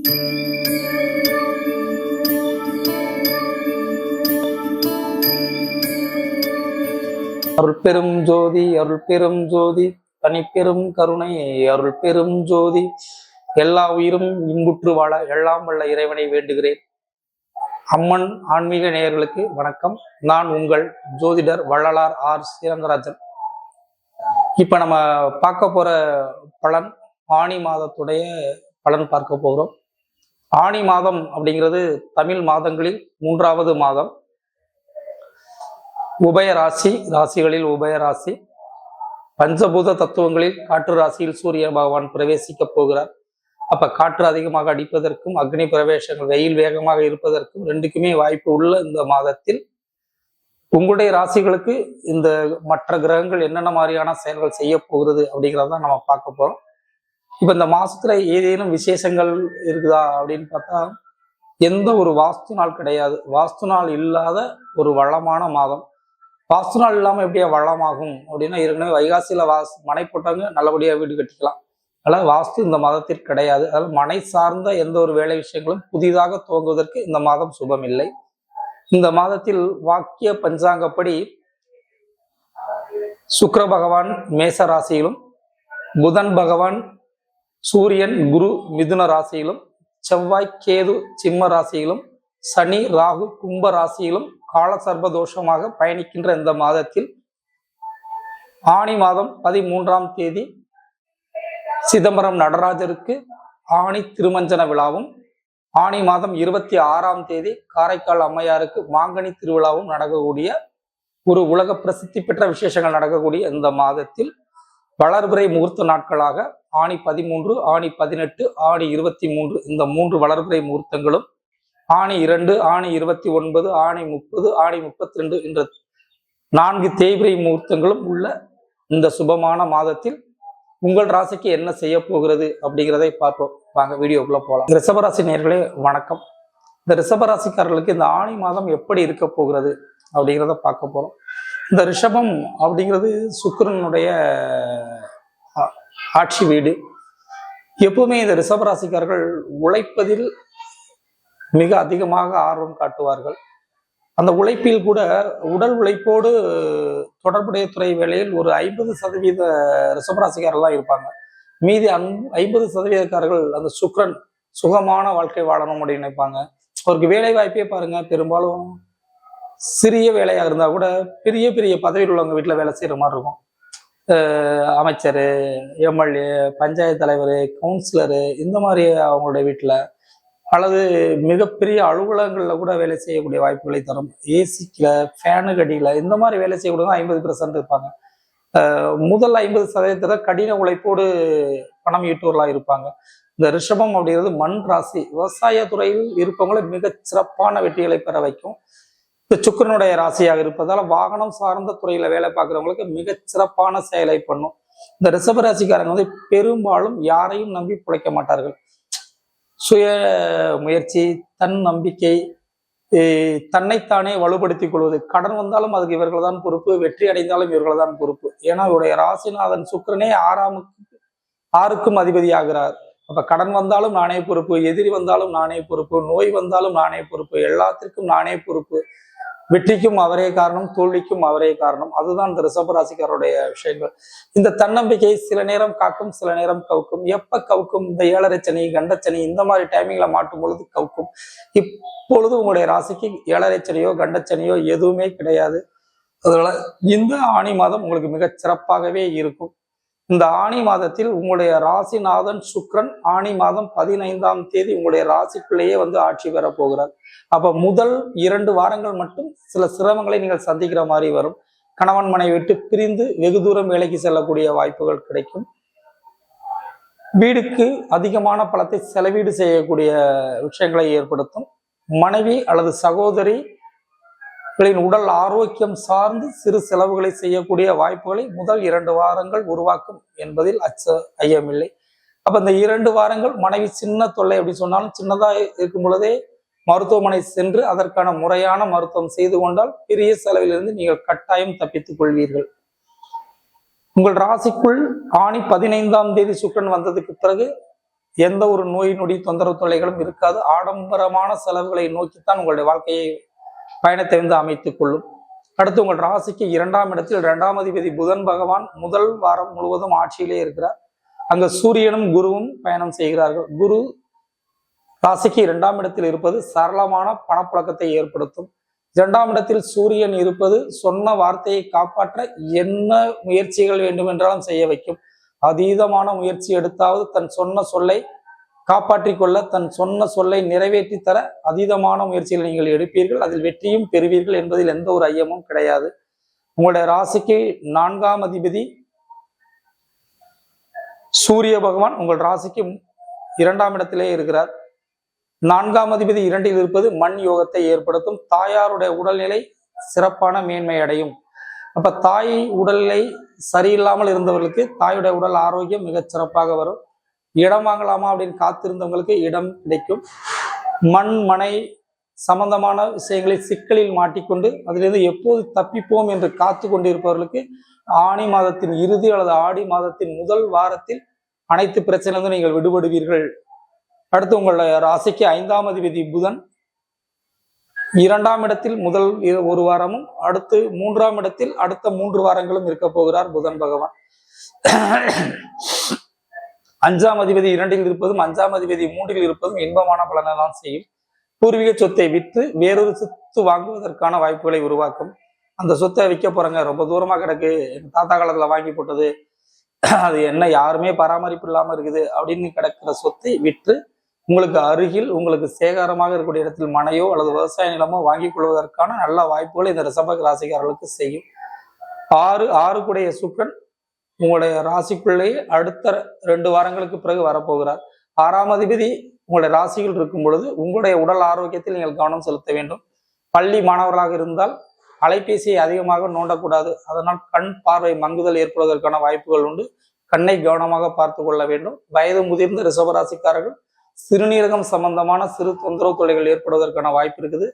அருள் பெரும் ஜோதி அருள் பெரும் ஜோதி தனிப்பெரும் கருணை அருள் பெரும் ஜோதி. எல்லா உயிரும் இன்புற்று வாழ எல்லாம் வல்ல இறைவனை வேண்டுகிறேன். அம்மன் ஆன்மீக நேயர்களுக்கு வணக்கம். நான் உங்கள் ஜோதிடர் வள்ளலார் ஆர் ஸ்ரீரங்கராஜன். இப்ப நம்ம பார்க்க போற பலன் ஆனி மாதத்துடைய பலன் பார்க்க போகிறோம். ஆனி மாதம் அப்படிங்கிறது தமிழ் மாதங்களில் 3வது மாதம். உபய ராசிகளில் உபய ராசி. பஞ்சபூத தத்துவங்களில் காற்று ராசியில் சூரிய பகவான் பிரவேசிக்க போகிறார். அப்ப காற்று அதிகமாக அடிப்பதற்கும் அக்னி பிரவேசங்கள் வெயில் வேகமாக இருப்பதற்கும் ரெண்டுக்குமே வாய்ப்பு உள்ள இந்த மாதத்தில் உங்களுடைய ராசிகளுக்கு இந்த மற்ற கிரகங்கள் என்னென்ன மாதிரியான செயல்கள் செய்ய போகிறது அப்படிங்கிறத நம்ம பார்க்க போறோம். இப்ப இந்த மாசத்துல ஏதேனும் விசேஷங்கள் இருக்குதா அப்படின்னு பார்த்தா எந்த ஒரு வாஸ்து நாள் கிடையாது. வாஸ்து நாள் இல்லாத ஒரு வளமான மாதம். வாஸ்து நாள் இல்லாமல் எப்படியா வளமாகும் அப்படின்னா, ஏற்கனவே வைகாசியில மனை போட்டாங்க, நல்லபடியா வீடு கட்டிக்கலாம். அதனால வாஸ்து இந்த மாதத்திற்கு கிடையாது. அதனால மனை சார்ந்த எந்த ஒரு வேலை விஷயங்களும் புதிதாக துவங்குவதற்கு இந்த மாதம் சுபம் இல்லை. இந்த மாதத்தில் வாக்கிய பஞ்சாங்கப்படி சுக்கிர பகவான் மேச ராசியிலும், புதன் பகவான் சூரியன் குரு மிதுன ராசியிலும், செவ்வாய் கேது சிம்ம ராசியிலும், சனி ராகு கும்ப ராசியிலும் கால சர்பதோஷமாக பயணிக்கின்ற இந்த மாதத்தில் ஆனி மாதம் 13ஆம் தேதி சிதம்பரம் நடராஜருக்கு ஆணி திருமஞ்சன விழாவும், ஆனி மாதம் 26ஆம் தேதி காரைக்கால் அம்மையாருக்கு மாங்கனி திருவிழாவும் நடக்கக்கூடிய ஒரு உலக பிரசித்தி பெற்ற விசேஷங்கள் நடக்கக்கூடிய இந்த மாதத்தில் வளர்பிறை முகூர்த்த நாட்களாக ஆனி 13, ஆனி 18, ஆனி 23 இந்த 3 வளர்பிறை முகூர்த்தங்களும், ஆனி 2, ஆனி 29, ஆனி 30, ஆனி 32 என்ற 4 தேய்பிரை முகூர்த்தங்களும் உள்ள இந்த சுபமான மாதத்தில் உங்கள் ராசிக்கு என்ன செய்ய போகிறது அப்படிங்கிறதை பார்ப்போம். வாங்க வீடியோக்குள்ள போகலாம். ரிஷபராசி நேயர்களே வணக்கம். இந்த ரிஷபராசிக்காரர்களுக்கு இந்த ஆனி மாதம் எப்படி இருக்க போகிறது அப்படிங்கிறத பார்க்க போறோம். இந்த ரிஷபம் அப்படிங்கிறது சுக்கிரனுடைய ஆட்சி வீடு. எப்பவுமே இந்த ரிஷபராசிக்காரர்கள் உழைப்பதில் மிக அதிகமாக ஆர்வம் காட்டுவார்கள். அந்த உழைப்பில் கூட உடல் உழைப்போடு தொடர்புடைய துறை வேலையில் ஒரு 50% ரிஷபராசிக்காரர்கள் தான் இருப்பாங்க. மீதி 50%காரர்கள் அந்த சுக்கிரன் சுகமான வாழ்க்கை வாழணும் அப்படின்னு நினைப்பாங்க. அவருக்கு வேலை வாய்ப்பே பாருங்க, பெரும்பாலும் சிறிய வேலையா இருந்தா கூட பெரிய பெரிய பதவியில் உள்ளவங்க வீட்டுல வேலை செய்யற மாதிரி இருக்கும். அமைச்சர், எம்எல்ஏ, பஞ்சாயத்து தலைவர், கவுன்சிலரு இந்த மாதிரி அவங்களுடைய வீட்டுல, அல்லது மிகப்பெரிய அலுவலகங்கள்ல கூட வேலை செய்யக்கூடிய வாய்ப்புகளை தரும். ஏசிக்குல, ஃபேனு கடியில இந்த மாதிரி வேலை செய்யக்கூடிய 50% இருப்பாங்க. முதல் 50% கடின உழைப்போடு பணம் ஈட்டுவர்களாக இருப்பாங்க. இந்த ரிஷபம் அப்படிங்கிறது மண் ராசி. விவசாய துறையில் இருப்பவங்களை மிக சிறப்பான வெற்றிகளை பெற வைக்கும். இந்த சுக்கிரனுடைய ராசியாக இருப்பதால் வாகனம் சார்ந்த துறையில வேலை பார்க்குறவங்களுக்கு மிக சிறப்பான செயலை பண்ணும். இந்த ரிஷபராசிக்காரங்க வந்து பெரும்பாலும் யாரையும் நம்பி பிழைக்க மாட்டார்கள். சுய முயற்சி, தன் நம்பிக்கை, தன்னைத்தானே வலுப்படுத்திக் கொள்வது. கடன் வந்தாலும் அதுக்கு இவர்கள் தான் பொறுப்பு, வெற்றி அடைந்தாலும் இவர்கள் தான் பொறுப்பு. ஏன்னா இவருடைய ராசிநாதன் சுக்கிரனே 6க்கும் அதிபதி ஆகிறார். அப்ப கடன் வந்தாலும் நானே பொறுப்பு, எதிரி வந்தாலும் நானே பொறுப்பு, நோய் வந்தாலும் நானே பொறுப்பு, எல்லாத்திற்கும் நானே பொறுப்பு. வெற்றிக்கும் அவரே காரணம், தோல்விக்கும் அவரே காரணம். அதுதான் இந்த ரிஷபராசிக்காரருடைய விஷயங்கள். இந்த தன்னம்பிக்கை சில நேரம் காக்கும், சில நேரம் கவுக்கும். எப்ப கவுக்கும்? இந்த 7.5 சனி, கண்டச்சனி இந்த மாதிரி டைமிங்ல மாட்டும் பொழுது கவுக்கும். இப்பொழுது உங்களுடைய ராசிக்கு 7.5 சனியோ கண்டச்சனியோ எதுவுமே கிடையாது. அதனால இந்த ஆனி மாதம் உங்களுக்கு மிக சிறப்பாகவே இருக்கும். இந்த ஆனி மாதத்தில் உங்களுடைய ராசிநாதன் சுக்கிரன் ஆனி மாதம் 15ஆம் தேதி உங்களுடைய ராசிக்குள்ளேயே வந்து ஆட்சி பெற போகிறார். அப்ப முதல் 2 வாரங்கள் மட்டும் சில சிரமங்களை நீங்கள் சந்திக்கிற மாதிரி வரும். கணவன் மனைவி விட்டு பிரிந்து வெகு தூரம் வேலைக்கு செல்லக்கூடிய வாய்ப்புகள் கிடைக்கும். வீடுக்கு அதிகமான பணத்தை செலவீடு செய்யக்கூடிய விஷயங்களை ஏற்படுத்தும். மனைவி அல்லது சகோதரி உடல் ஆரோக்கியம் சார்ந்து சிறு செலவுகளை செய்யக்கூடிய வாய்ப்புகளை முதல் 2 வாரங்கள் உருவாக்கும் என்பதில் ஐயமில்லை. அப்ப இந்த 2 வாரங்கள் மனைவி சின்ன தொல்லை அப்படி சொன்னாலும் சின்னதா இருக்கும் பொழுதே மருத்துவமனை சென்று அதற்கான முறையான மருத்துவம் செய்து கொண்டால் பெரிய செலவிலிருந்து நீங்கள் கட்டாயம் தப்பித்துக் கொள்வீர்கள். உங்கள் ராசிக்குள் ஆனி 15ஆம் தேதி சுக்கிரன் வந்ததுக்கு பிறகு எந்த ஒரு நோய் நொடி தொந்தரவு தொல்லைகளும் இருக்காது. ஆடம்பரமான செலவுகளை நோக்கித்தான் உங்களுடைய வாழ்க்கையை பயணத்தை அமைத்துக் கொள்ளும். அடுத்து உங்கள் ராசிக்கு 2ஆம் இடத்தில் 2ஆம் அதிபதி புதன் பகவான் முதல் வாரம் முழுவதும் ஆட்சியிலே இருக்கிறார். அங்க சூரியனும் குருவும் பயணம் செய்கிறார்கள். குரு ராசிக்கு 2ஆம் இடத்தில் இருப்பது சரளமான பணப்புழக்கத்தை ஏற்படுத்தும். 2ஆம் இடத்தில் சூரியன் இருப்பது சொன்ன வார்த்தையை காப்பாற்ற என்ன முயற்சிகள் வேண்டும் என்றாலும் செய்ய வைக்கும். அதீதமான முயற்சி எடுத்தாவது தன் சொன்ன சொல்லை காப்பாற்றிக் கொள்ள, தன் சொன்ன சொல்லை நிறைவேற்றி தர அதீதமான முயற்சிகளை நீங்கள் எடுப்பீர்கள். அதில் வெற்றியும் பெறுவீர்கள் என்பதில் எந்த ஒரு ஐயமும் கிடையாது. உங்களுடைய ராசிக்கு 4ஆம் அதிபதி சூரிய பகவான் உங்கள் ராசிக்கு 2ஆம் இடத்திலே இருக்கிறார். 4ஆம் அதிபதி 2இல் இருப்பது மண் யோகத்தை ஏற்படுத்தும். தாயாருடைய உடல்நிலை சிறப்பான மேன்மை அடையும். அப்ப தாய் உடல்நிலை சரியில்லாமல் இருந்தவர்களுக்கு தாயுடைய உடல் ஆரோக்கியம் மிகச் சிறப்பாக வரும். இடம் வாங்கலாமா அப்படின்னு காத்திருந்தவங்களுக்கு இடம் கிடைக்கும். மண் மனை சம்பந்தமான விஷயங்களில் சிக்கலில் மாட்டிக்கொண்டு அதிலிருந்து எப்போது தப்பிப்போம் என்று காத்து கொண்டிருப்பவர்களுக்கு ஆனி மாதத்தின் இறுதி அல்லது ஆடி மாதத்தின் முதல் வாரத்தில் அனைத்து பிரச்சனைகளும் நீங்கள் விடுபடுவீர்கள். அடுத்து உங்களுடைய ராசிக்கு 5ஆம் அதிபதி புதன் 2ஆம் இடத்தில் முதல் ஒரு வாரமும் அடுத்து 3ஆம் இடத்தில் அடுத்த 3 வாரங்களும் இருக்க போகிறார் புதன் பகவான். 5ஆம் அதிபதி 2இல் இருப்பதும் 5ஆம் அதிபதி 3இல் இருப்பதும் இன்பமான பலனை தான் செய்யும். பூர்வீக சொத்தை விற்று வேறொரு சொத்து வாங்குவதற்கான வாய்ப்புகளை உருவாக்கும். அந்த சொத்தை விற்க போறாங்க, ரொம்ப தூரமா கிடக்கு, எங்க தாத்தா காலத்துல வாங்கி போட்டது, அது என்ன யாருமே பராமரிப்பு இல்லாம இருக்குது அப்படின்னு கிடக்கிற சொத்தை விற்று உங்களுக்கு அருகில் உங்களுக்கு சேகாரமாக இருக்கக்கூடிய இடத்தில் மனையோ அல்லது விவசாய நிலமோ வாங்கி கொள்வதற்கான நல்ல வாய்ப்புகளை இந்த ரிஷப ராசிக்காரர்களுக்கு செய்யும். 6 கூடைய சுக்கிரன் உங்களுடைய ராசிக்குள்ளேயே அடுத்த 2 வாரங்களுக்கு பிறகு வரப்போகிறார். 6ஆம் அதிபதி உங்களுடைய ராசியில் இருக்கும் பொழுது உங்களுடைய உடல் ஆரோக்கியத்தில் நீங்கள் கவனம் செலுத்த வேண்டும். பள்ளி மாணவர்களாக இருந்தால் அலைபேசியை அதிகமாக நோண்டக்கூடாது. அதனால் கண் பார்வை மங்குதல் ஏற்படுவதற்கான வாய்ப்புகள் உண்டு. கண்ணை கவனமாக பார்த்து கொள்ள வேண்டும். வயது முதிர்ந்த ரிஷபராசிக்காரர்கள் சிறுநீரகம் சம்பந்தமான சிறு தொந்தரவு தொல்லைகள் ஏற்படுவதற்கான வாய்ப்பு இருக்குது.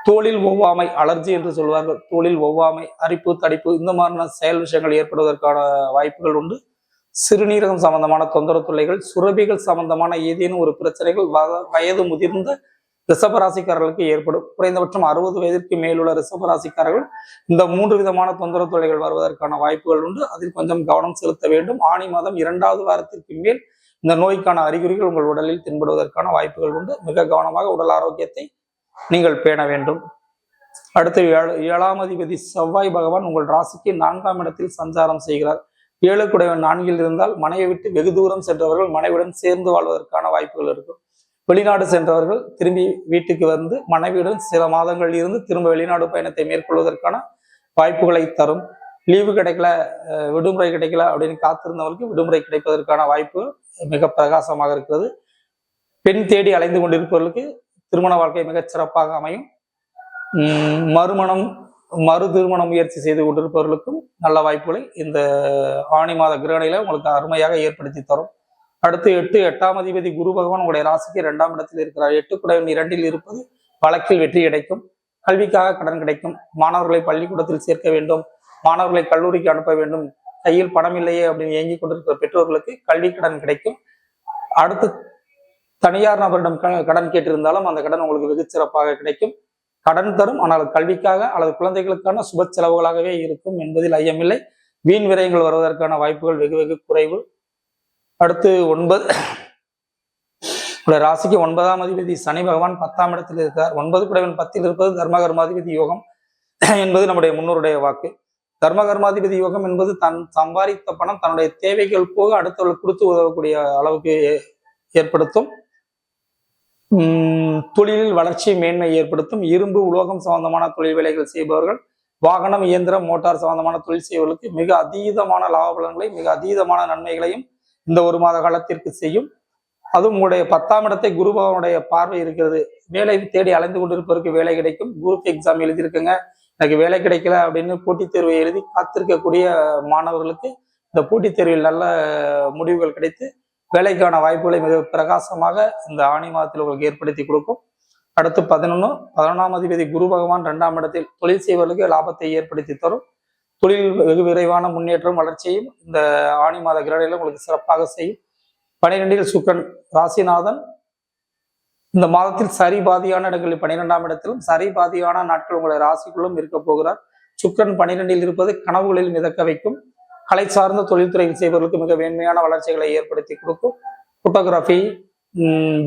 தோளில் ஒவ்வாமை, அலர்ஜி என்று சொல்வார்கள், தோளில் ஒவ்வாமை, அரிப்பு, தடிப்பு, இந்த மாதிரியான செயல் விஷயங்கள் ஏற்படுவதற்கான வாய்ப்புகள் உண்டு. சிறுநீரகம் சம்பந்தமான தொந்தரவு தொல்லைகள், சுரபிகள் சம்பந்தமான ஏதேனும் ஒரு பிரச்சனைகள் வயது முதிர்ந்த ரிஷபராசிக்காரர்களுக்கு ஏற்படும். குறைந்தபட்சம் 60 வயதிற்கு மேலுள்ள ரிஷபராசிக்காரர்கள் இந்த 3 விதமான தொந்தரவு தொல்லைகள் வருவதற்கான வாய்ப்புகள் உண்டு. அதில் கொஞ்சம் கவனம் செலுத்த வேண்டும். ஆனி மாதம் 2வது வாரத்திற்கு மேல் இந்த நோய்க்கான அறிகுறிகள் உங்கள் உடலில் தென்படுவதற்கான வாய்ப்புகள் உண்டு. மிக கவனமாக உடல் ஆரோக்கியத்தை நீங்கள் பேண வேண்டும். அடுத்து 7ஆம் அதிபதி செவ்வாய் பகவான் உங்கள் ராசிக்கு 4ஆம் இடத்தில் சஞ்சாரம் செய்கிறார். 7 கூடையவன் 4இல் இருந்தால் மனையை விட்டு வெகு தூரம் சென்றவர்கள் மனைவியுடன் சேர்ந்து வாழ்வதற்கான வாய்ப்புகள் இருக்கும். வெளிநாடு சென்றவர்கள் திரும்பி வீட்டுக்கு வந்து மனைவியுடன் சில மாதங்கள் இருந்து திரும்ப வெளிநாடு பயணத்தை மேற்கொள்வதற்கான வாய்ப்புகளை தரும். லீவு கிடைக்கல, விடுமுறை கிடைக்கல அப்படின்னு காத்திருந்தவர்களுக்கு விடுமுறை கிடைப்பதற்கான வாய்ப்பு மிக பிரகாசமாக இருக்கிறது. பெண் தேடி அலைந்து கொண்டிருப்பவர்களுக்கு திருமண வாழ்க்கை மிகச் சிறப்பாக அமையும். மறு திருமண முயற்சி செய்து கொண்டிருப்பவர்களுக்கும் நல்ல வாய்ப்புகளை இந்த ஆணி மாத கிரகணியில உங்களுக்கு அருமையாக ஏற்படுத்தி தரும். அடுத்து 8ஆம் அதிபதி குரு பகவான் உங்களுடைய ராசிக்கு 2ஆம் இடத்தில் இருக்கிறார். 8 கூடையவன் 2இல் இருப்பது வழக்கில் வெற்றி கிடைக்கும். கல்விக்காக கடன் கிடைக்கும். மாணவர்களை பள்ளிக்கூடத்தில் சேர்க்க வேண்டும், மாணவர்களை கல்லூரிக்கு அனுப்ப வேண்டும், கையில் பணம் இல்லையே அப்படின்னு ஏங்கி கொண்டிருக்கிற பெற்றோர்களுக்கு கல்வி கடன் கிடைக்கும். அடுத்து தனியார் நபரிடம் கடன் கேட்டிருந்தாலும் அந்த கடன் உங்களுக்கு வெகு சிறப்பாக கிடைக்கும். கடன் தரும், ஆனால் கல்விக்காக அல்லது குழந்தைகளுக்கான சுப செலவுகளாகவே இருக்கும் என்பதில் ஐயமில்லை. வீண் விரயங்கள் வருவதற்கான வாய்ப்புகள் வெகு வெகு குறைவு. அடுத்து 9 ராசிக்கு 9ஆம் அதிபதி சனி பகவான் 10ஆம் இடத்தில் இருக்கிறார். 9 கூடையவன் 10இல் இருப்பது தர்மகர்மாதிபதி யோகம் என்பது நம்முடைய முன்னோருடைய வாக்கு. தர்மகர்மாதிபதி யோகம் என்பது தன் சம்பாதித்த பணம் தன்னுடைய தேவைகள் போக அடுத்தவர்கள் கொடுத்து உதவக்கூடிய அளவுக்கு ஏற்படுத்தும். தொழிலில் வளர்ச்சி மேன்மை ஏற்படுத்தும். இரும்பு உலோகம் சம்பந்தமான தொழில் வேலைகள் செய்பவர்கள், வாகனம் இயந்திரம் மோட்டார் சம்பந்தமான தொழில் செய்பவர்களுக்கு மிக அதீதமான லாப பலன்களை மிக அதீதமான நன்மைகளையும் இந்த 1 மாத காலத்திற்கு செய்யும். அதுவும் உங்களுடைய 10ஆம் இடத்தை குரு பகவானுடைய பார்வை இருக்கிறது. வேலை தேடி அலைந்து கொண்டிருப்பவருக்கு வேலை கிடைக்கும். குரூப் எக்ஸாம் எழுதியிருக்குங்க, எனக்கு வேலை கிடைக்கல அப்படின்னு போட்டித் தேர்வை எழுதி காத்திருக்கக்கூடிய மாணவர்களுக்கு இந்த போட்டித் தேர்வில் நல்ல முடிவுகள் கிடைத்து வேலைக்கான வாய்ப்புகளை மிக பிரகாசமாக இந்த ஆணி மாதத்தில் உங்களுக்கு ஏற்படுத்தி கொடுக்கும். அடுத்து 11ஆம் அதிபதி குரு பகவான் 2ஆம் இடத்தில் தொழில் செய்வர்களுக்கு லாபத்தை ஏற்படுத்தி தரும். தொழில் வெகு விரைவான முன்னேற்றம் வளர்ச்சியும் இந்த ஆணி மாத கிரகணியில் உங்களுக்கு சிறப்பாக செய்யும். 12 சுக்கிரன் ராசிநாதன் இந்த மாதத்தில் சரி பாதியான இடங்களில் 12ஆம் இடத்திலும் சரி பாதியான நாட்கள் உங்களுடைய ராசிக்குள்ளும் இருக்க போகிறார். சுக்கிரன் 12 இருப்பது கனவுகளில் மிதக்க வைக்கும். கலை சார்ந்த தொழில்துறையில் செய்பவர்களுக்கு மிக மேன்மையான வளர்ச்சிகளை ஏற்படுத்தி கொடுக்கும். Photography,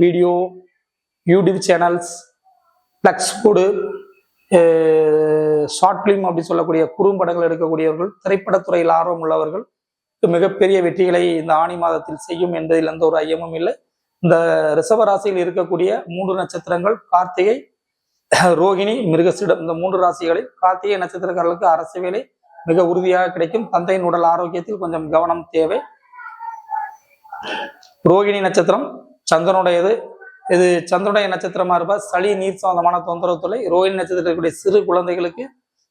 video, YouTube channels, flex board, short film அப்படி சொல்லக்கூடிய குறும்படங்கள் எடுக்கக்கூடியவர்கள், திரைப்படத்துறையில் ஆர்வம் உள்ளவர்கள் மிகப்பெரிய வெற்றிகளை இந்த ஆணி மாதத்தில் செய்யும் என்பதில் எந்த ஒரு ஐயமும் இல்லை. இந்த ரிஷப ராசியில் இருக்கக்கூடிய 3 நட்சத்திரங்கள் கார்த்திகை, ரோகிணி, மிருகசீடம், இந்த 3 ராசிகளில் கார்த்திகை நட்சத்திரக்காரர்களுக்கு அரசு வேலை மிக உறுதியாக கிடைக்கும். தந்தையின் உடல் ஆரோக்கியத்தில் கொஞ்சம் கவனம் தேவை. ரோகிணி நட்சத்திரம் சந்திரனுடையது. இது சந்திரனுடைய நட்சத்திரமா இருப்பா சளி நீர் சம்பந்தமான தொந்தரவு தொல்லை. ரோகிணி நட்சத்திரக்கூடிய சிறு குழந்தைகளுக்கு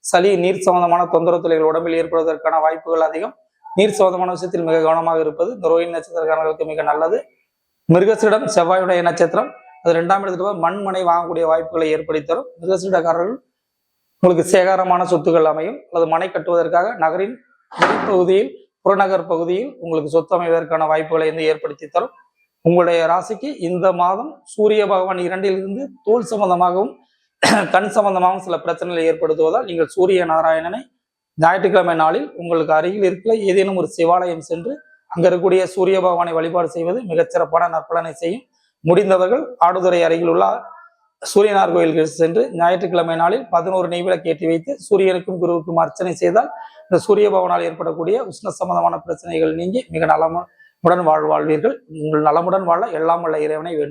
சளி நீர் சம்பந்தமான தொந்தரவு தொல்லைகள் உடம்பில் ஏற்படுவதற்கான வாய்ப்புகள் அதிகம். நீர் சம்பந்தமான விஷயத்தில் மிக கவனமாக இருப்பது இந்த ரோகிணி நட்சத்திரக்காரர்களுக்கு மிக நல்லது. மிருகசீடம் செவ்வாயுடைய நட்சத்திரம், அது 2ஆம் இடத்துல மண்மனை வாங்கக்கூடிய வாய்ப்புகளை ஏற்படுத்தி தரும். மிருகசீடக்காரர்கள் உங்களுக்கு சேகாரமான சொத்துக்கள் அமையும், அல்லது மனை கட்டுவதற்காக நகரின் வெளிப்பகுதியில், புறநகர் பகுதியில் உங்களுக்கு சொத்து அமைவதற்கான வாய்ப்புகளை ஏற்படுத்தி தரும். உங்களுடைய ராசிக்கு இந்த மாதம் சூரிய பகவான் 2லிருந்து தோல் சம்பந்தமாகவும் கண் சம்பந்தமாகவும் சில பிரச்சனைகளை ஏற்படுத்துவதால் நீங்கள் சூரிய நாராயணனை ஞாயிற்றுக்கிழமை நாளில் உங்களுக்கு அருகில் இருக்கிற ஏதேனும் ஒரு சிவாலயம் சென்று அங்க இருக்கக்கூடிய சூரிய பகவானை வழிபாடு செய்வது மிகச்சிறப்பான நற்பலனை செய்யும். முடிந்தவர்கள் ஆடுதுறை அருகில் உள்ள சூரியனார் கோயில்கள் சென்று ஞாயிற்றுக்கிழமை நாளில் 11 நெய்விளக்கு ஏற்றி வைத்து சூரியனுக்கும் குருவுக்கும் அர்ச்சனை செய்தால் இந்த சூரிய பகவானால் ஏற்படக்கூடிய உஷ்ண சம்பந்தமான பிரச்சனைகள் நீங்கி மிக நலமுடன் வாழ்வீர்கள். உங்கள் நலமுடன் வாழ எல்லாம் வல்ல இறைவனை வேண்டும்.